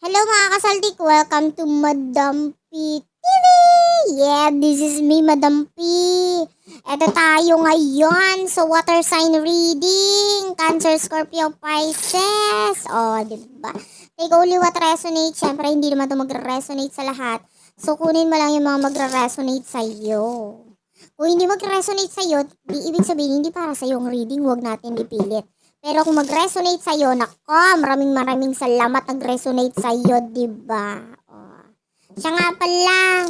Hello mga kasaldik! Welcome to Madam P TV! Yeah, this is me, Madam P. Eto tayo ngayon sa water sign reading. Cancer, Scorpio, Pisces. Diba? Take only what resonates. Siyempre, hindi naman ito magre-resonate sa lahat. So, kunin mo lang yung mga magre-resonate sa'yo. Kung hindi magre-resonate sa'yo, ibig sabihin, hindi para sa'yo ang reading. Huwag natin ipilit. Pero kung mag-resonate sa'yo, nako, maraming salamat nag-resonate sa'yo, diba? Siya nga pala,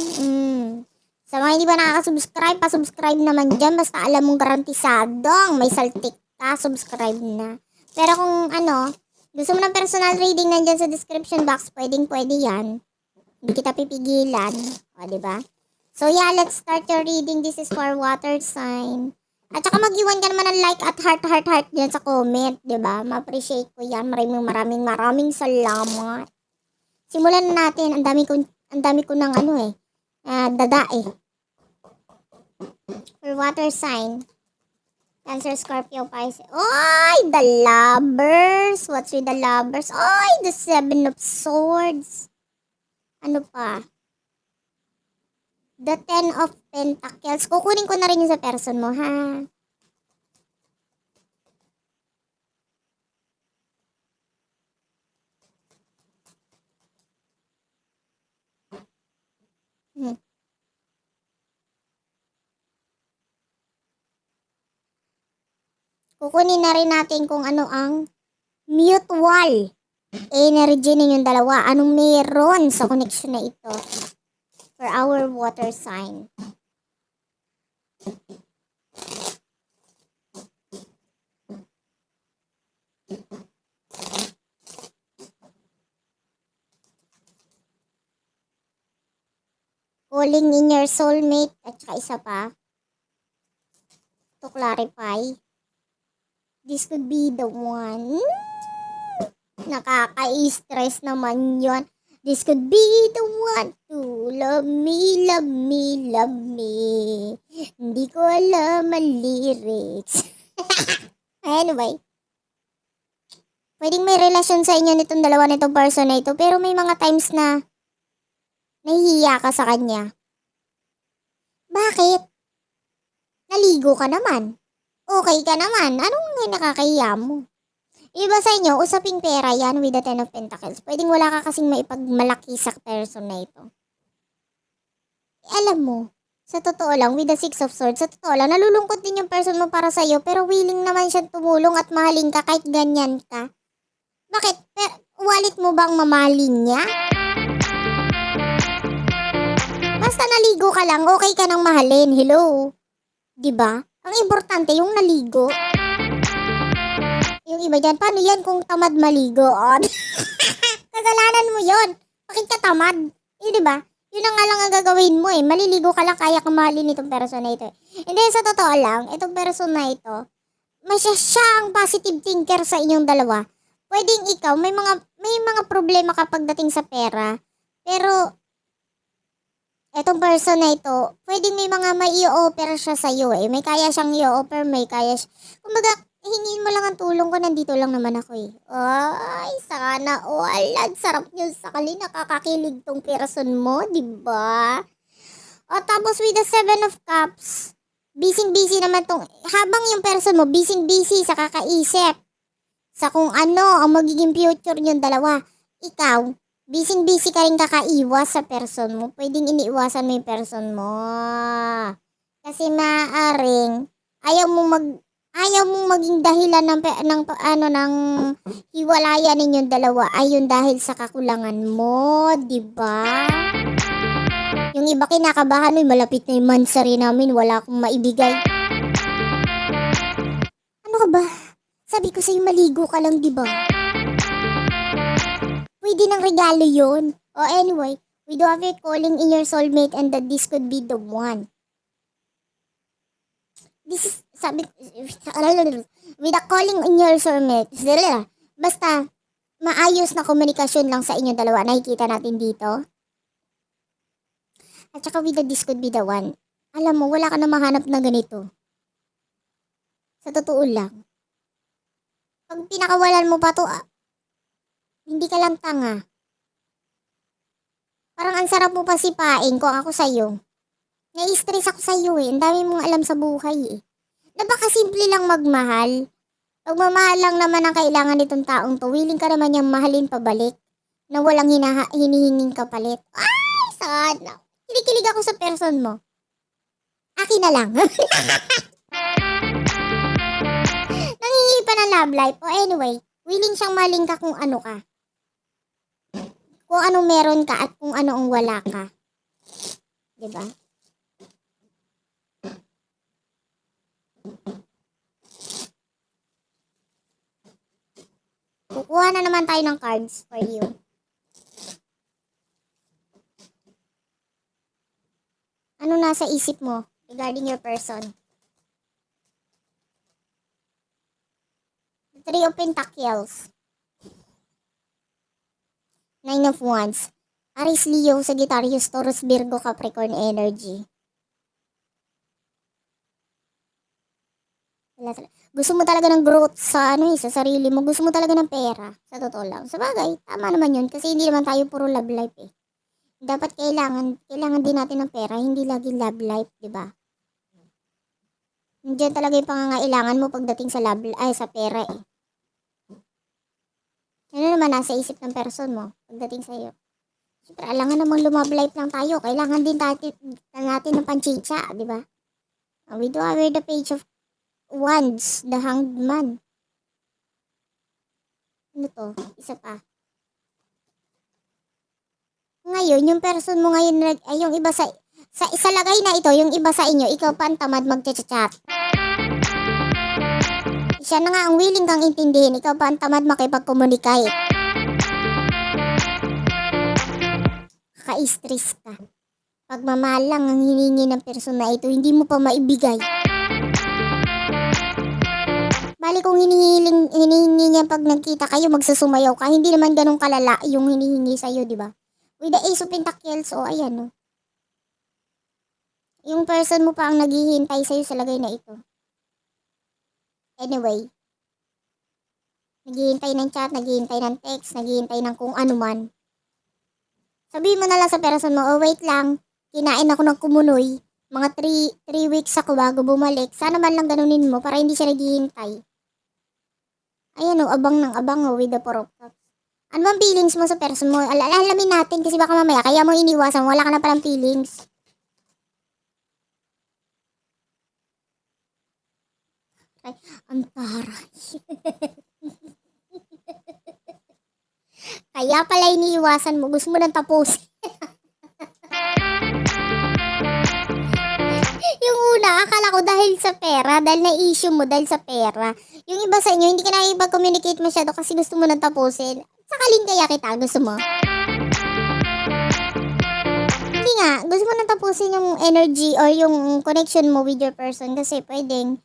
sa mga hindi pa nakaka-subscribe, pa-subscribe naman dyan. Basta alam mong garantisadong may saltik ka, subscribe na. Pero kung gusto mo ng personal reading, nandyan sa description box, pwede yan. Hindi kita pipigilan. Diba? So yeah, let's start your reading. This is for water sign. At saka mag-iwan ka naman ng like at heart dyan sa comment, di ba? Ma-appreciate ko yan. Maraming salamat. Simulan na natin. Ang dami ko ng dada eh. For water sign. Cancer, Scorpio, Pisces. Oy, the lovers. What's with the lovers? Oy, the Seven of Swords. Ano pa? The Ten of Pentacles. Kukunin ko na rin yung sa person mo, ha? Kukunin na rin natin kung ano ang mutual energy ninyong dalawa. Anong meron sa connection na ito for our water sign. Calling in your soulmate at saka isa pa. To clarify, this could be the one. Nakaka-stress naman yon. This could be the one to love me, love me, love me. Hindi ko alam ang lyrics. Anyway, pwedeng may relasyon sa inyo nitong dalawa nitong person na ito, pero may mga times na nahihiya ka sa kanya. Bakit? Naligo ka naman. Okay ka naman. Anong nakakahiya mo? Iba sa inyo, usaping pera yan with the Ten of Pentacles. Pwedeng wala ka kasing maipagmalaki sa person na ito. Alam mo, sa totoo lang, with the Six of Swords, sa totoo lang, nalulungkot din yung person mo para sa'yo, pero willing naman siyang tumulong at mahalin ka kahit ganyan ka. Bakit? Wallet mo bang mamahalin niya? Basta naligo ka lang, okay ka nang mahalin. Hello? Diba? Ang importante yung naligo. Yung iba dyan, paano yan kung tamad maligo? Kasalanan mo yon. Bakit ka tamad? Diba? Yun ang nga lang ang gagawin mo eh. Maliligo ka lang, kaya kang mahalin itong person na ito. Hindi, sa totoo lang, itong person na ito, siya ang positive thinker sa inyong dalawa. Pwedeng ikaw, may mga problema kapag dating sa pera. Pero, etong person na ito, pwedeng may mga mai-offer siya sa'yo eh. May kaya siyang i-offer, may kaya siya. Kumbaga, hingin mo lang ang tulong ko, nandito lang naman ako eh. Ay, sana all. Ang sarap nyo sakali, nakakakilig tong person mo, diba? Tapos with the Seven of Cups, busy naman tong, habang yung person mo, busy sa kakaisip, sa kung ano ang magiging future nyo dalawa. Ikaw, busy ka rin kakaiwas sa person mo. Pwedeng iniiwasan mo yung person mo. Kasi maaaring ayaw mong maging dahilan ng hiwalayan ninyong dalawa ayun dahil sa kakulangan mo, 'di ba? Yung iba kinakabahan, malapit na yung mansari namin, wala akong maibigay. Ano ka ba? Sabi ko sa'yo maligo ka lang, 'di ba? Pwede ng regalo yun. Anyway, we do have it calling in your soulmate and that this could be the one. This is, with a calling in your soulmate, basta, maayos na komunikasyon lang sa inyo dalawa. Nakikita natin dito. At saka with the this could be the one. Alam mo, wala ka na mahanap na ganito. Sa totoo lang. Pag pinakawalan mo pa to, hindi ka lang tanga. Parang ang sarap mo pa sipain kung ako sa'yo. Nai-stress ako sa'yo eh. Ang dami mong alam sa buhay eh. Napakasimple lang magmahal. Pagmamahal lang naman ang kailangan nitong taong to. Willing ka naman niyang mahalin pabalik na walang hinihinging kapalit. Ay, sana. Kinikilig ako sa person mo. Akin na lang. Nangingi pa ng love life. O anyway, willing siyang maling ka kung ano ka. Kung anong meron ka at kung ano ang wala ka. Diba? Kukuha na naman tayo ng cards for you. Ano nasa isip mo regarding your person? The Three of Pentacles. Nine of Wands. Aries, Leo, Sagittarius, Taurus, Virgo, Capricorn energy. Gusto mo talaga ng growth sa sa sarili mo. Gusto mo talaga ng pera. Sa totoo lang. Sa bagay, tama naman yun. Kasi hindi naman tayo puro love life eh. Dapat kailangan din natin ng pera. Hindi lagi love life, di ba? Diyan talaga yung pangangailangan mo pagdating sa sa pera eh. Ano naman nasa isip ng person mo pagdating sa iyo? Siyempre, alangan namang lumab life lang tayo. Kailangan din natin ng panchicha, di ba? We do have the page of Wands, the Hanged Man. Ano to? Isa pa. Ngayon, yung person mo ngayon, ay yung iba sa lagay na ito, yung iba sa inyo, ikaw pa ang tamad mag-chat. Siya na nga ang willing kang intindihin, ikaw pa ang tamad makipag-communicate. Ka-stress ka. Pagmamahal lang ang hiningi ng person na ito, hindi mo pa maibigay. Bali kung hinihingi niya pag nagkita kayo, magsusumayaw ka, hindi naman ganun kalala yung hinihingi sa'yo, di ba? With the Ace of Pentacles, ayan yung person mo pa ang naghihintay sa'yo sa lagay na ito. Anyway, naghihintay ng chat, naghihintay ng text, naghihintay ng kung ano man. Sabihin mo na lang sa person mo, wait lang, kinain ako ng kumunoy, mga 3 weeks ako bago bumalik. Sana man lang ganunin mo para hindi siya naghihintay. Ayan abang ng abang with the Four of Cups. Ano bang feelings mo sa person mo? Alamin natin kasi baka mamaya kaya mo iniwasan, wala ka na palang feelings. Ay, ang taray. Kaya pala iniiwasan mo, gusto mo nang tapusin. Yung una, akala ko dahil sa pera, dahil na-issue mo dahil sa pera. Yung iba sa inyo, hindi ka nakikipag-communicate masyado kasi gusto mo nang tapusin. Sakalin kaya kita, gusto mo? Hindi nga, gusto mo nang tapusin yung energy or yung connection mo with your person kasi pwedeng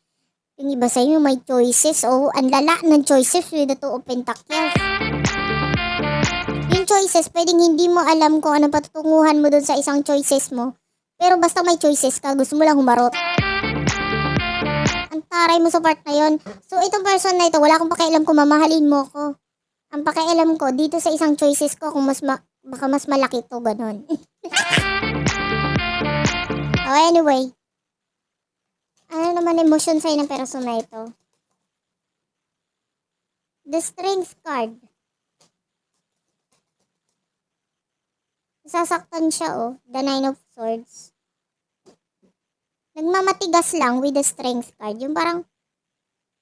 yung iba sa inyo may choices o ang lala ng choices with the Two of Pentacles. Yung choices, pwedeng hindi mo alam kung anong patutunguhan mo dun sa isang choices mo. Pero basta may choices ka, gusto mo lang humarot. Ang taray mo sa part na yun. So, itong person na ito, wala akong pakialam kung mamahalin mo ko. Ang pakialam ko, dito sa isang choices ko, kung baka mas malaki to, ganon. Oh, anyway. Ano naman emotion sa'yo ng person na ito? The Strength card. Sasaktan siya, The Nine of Swords. Nagmamatigas lang with the Strength card. Yung parang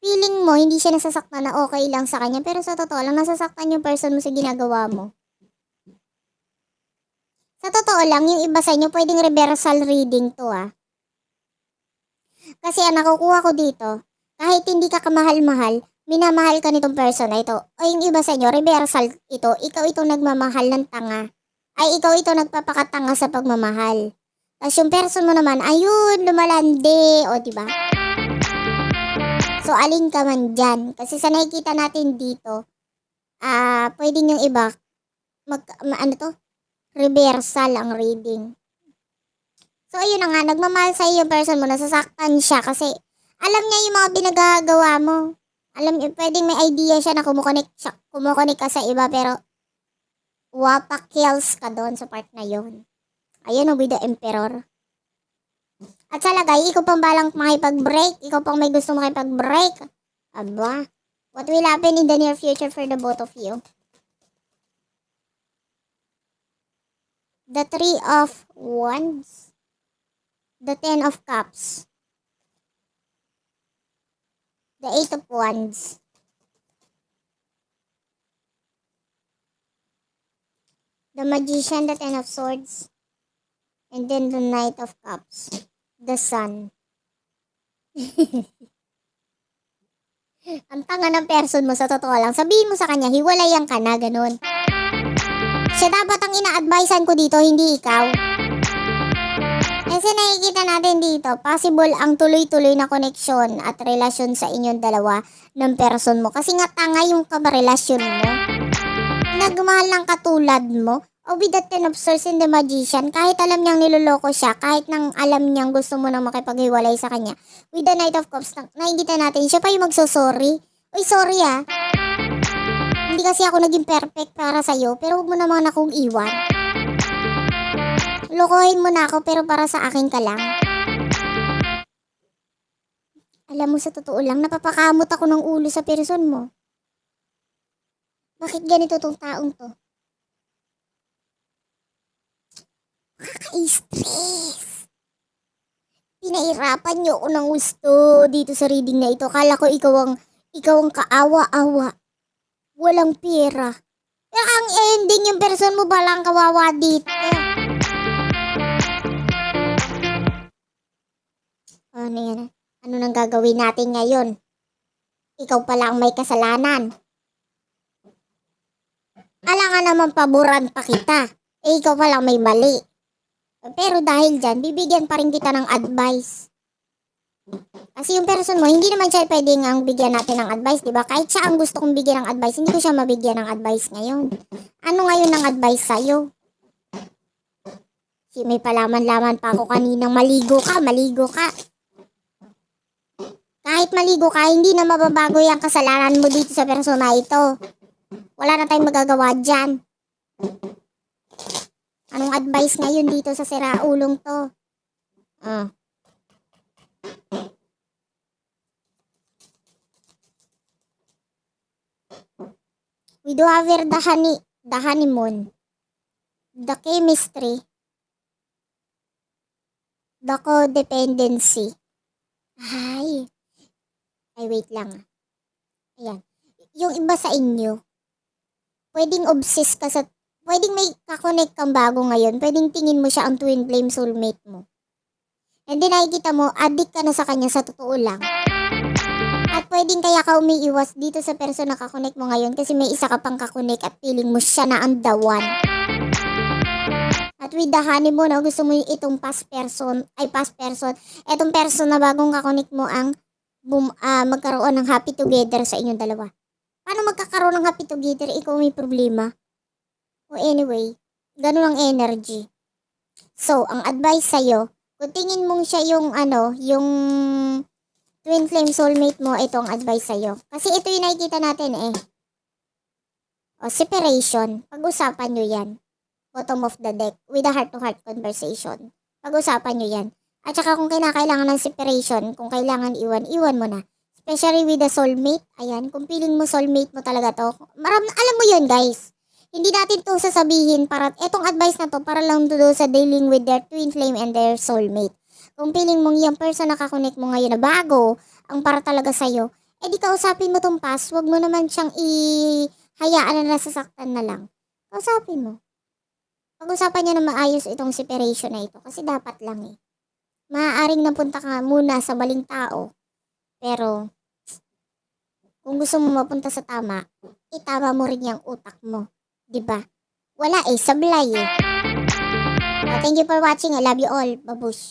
feeling mo, hindi siya nasasaktan na okay lang sa kanya. Pero sa totoo lang, nasasaktan yung person mo sa ginagawa mo. Sa totoo lang, yung iba sa inyo, pwedeng reversal reading to, Kasi ang nakukuha ko dito, kahit hindi ka kamahal-mahal, minamahal ka nitong person na ito. O yung iba sa inyo, reversal ito, ikaw itong nagmamahal ng tanga. Ay ikaw ito nagpapakatanga sa pagmamahal. Tapos yung person mo naman, ayun, lumalandi. O diba? So alin ka man dyan. Kasi sa nakikita natin dito, pwedeng yung iba, reversal ang reading. So, ayun na nga, nagmamahal sa iyo yung person mo, nasasaktan siya kasi alam niya yung mga binagagawa mo. Alam niya, pwedeng may idea siya na kumukonek ka sa iba pero Wapa kills ka doon sa part na yon. Ayun o, with the Emperor. At sa lagay, ikaw pang balang makipag-break. Ikaw pang may gusto makipag-break. Aba, what will happen in the near future for the both of you? The Three of Wands. The Ten of Cups. The Eight of Wands. The Magician, the Ten of Swords. And then the Knight of Cups. The Sun. Ang tanga ng person mo sa totoo lang. Sabihin mo sa kanya, hiwalayan ka na, ganun. Siya dapat ang ina-advisean ko dito, hindi ikaw. Kasi nakikita natin dito, possible ang tuloy-tuloy na koneksyon at relasyon sa inyong dalawa ng person mo. Kasi nga tanga yung karelasyon mo. Nagmahal ng katulad mo. O with the Ten of Swords and the Magician, kahit alam niyang niloloko siya, kahit nang alam niyang gusto mo nang makipaghiwalay sa kanya, with the Knight of Cups, nakikita natin, siya pa yung magsosorry. Uy, sorry ah. Hindi kasi ako naging perfect para sa'yo, pero huwag mo naman akong iwan. Lokohin mo na ako, pero para sa akin ka lang. Alam mo, sa totoo lang, napapakamot ako ng ulo sa person mo. Bakit ganito tong taong to? Nakaka-stress. Pinairapan niyo ako ng gusto dito sa reading na ito. Kala ko ikaw ang kaawa-awa. Walang pera. Pero ang ending, yung person mo palang kawawa dito. Ano yan? Ano nang gagawin natin ngayon? Ikaw pala ang may kasalanan. Alangan naman paboran pa kita. Ikaw pala may mali. Pero dahil dyan, bibigyan pa rin kita ng advice. Kasi yung person mo, hindi naman siya pwedeng ang bigyan natin ng advice, di ba? Kahit siya ang gusto kong bigyan ng advice, hindi ko siya mabigyan ng advice ngayon. Ano ngayon ang advice sa'yo? May palaman-laman pa ako kaninang maligo ka. Kahit maligo ka, hindi na mababago yung kasalanan mo dito sa persona ito. Wala na tayong magagawa dyan. Anong advice ngayon dito sa siraulong to? We do have here the honeymoon, the chemistry, the codependency. Ay, wait lang. Ayan. Yung iba sa inyo, pwedeng obsessed ka sa, pwedeng may kakonect kang bago ngayon, pwedeng tingin mo siya ang twin flame soulmate mo. And then nakikita mo, addict ka na sa kanya sa totoo lang. At pwedeng kaya ka umiiwas dito sa person na kakonect mo ngayon kasi may isa ka pang kakonect at feeling mo siya na ang the one. At with the honeymoon, gusto mo itong past person, etong person na bagong kakonect mo ang magkaroon ng happy together sa inyong dalawa. Paano magkakaroon ng happy together? Ikaw may problema. O anyway, ganun ang energy. So, ang advice sa'yo, kung tingin mong siya yung yung twin flame soulmate mo, ito ang advice sa'yo. Kasi ito yung nakikita natin O, separation. Pag-usapan nyo yan. Bottom of the deck. With a heart-to-heart conversation. Pag-usapan nyo yan. At saka kung kailangan ng separation, kung kailangan iwan mo na. Especially with the soulmate. Ayan, kung feeling mo soulmate mo talaga to. Alam mo yun, guys. Hindi natin to sasabihin para, etong advice na to para lang to sa dealing with their twin flame and their soulmate. Kung feeling mong yung person na kakonect mo ngayon na bago, ang para talaga sa'yo, di kausapin mo tong past, wag mo naman siyang ihayaan na nasasaktan na lang. Kausapin mo. Pag-usapan niya na maayos itong separation na ito kasi dapat lang Maaaring napunta ka muna sa baling tao, pero kung gusto mo mapunta sa tama, itama mo rin yung utak mo. Diba? Wala sablay Thank you for watching. I love you all. Babush.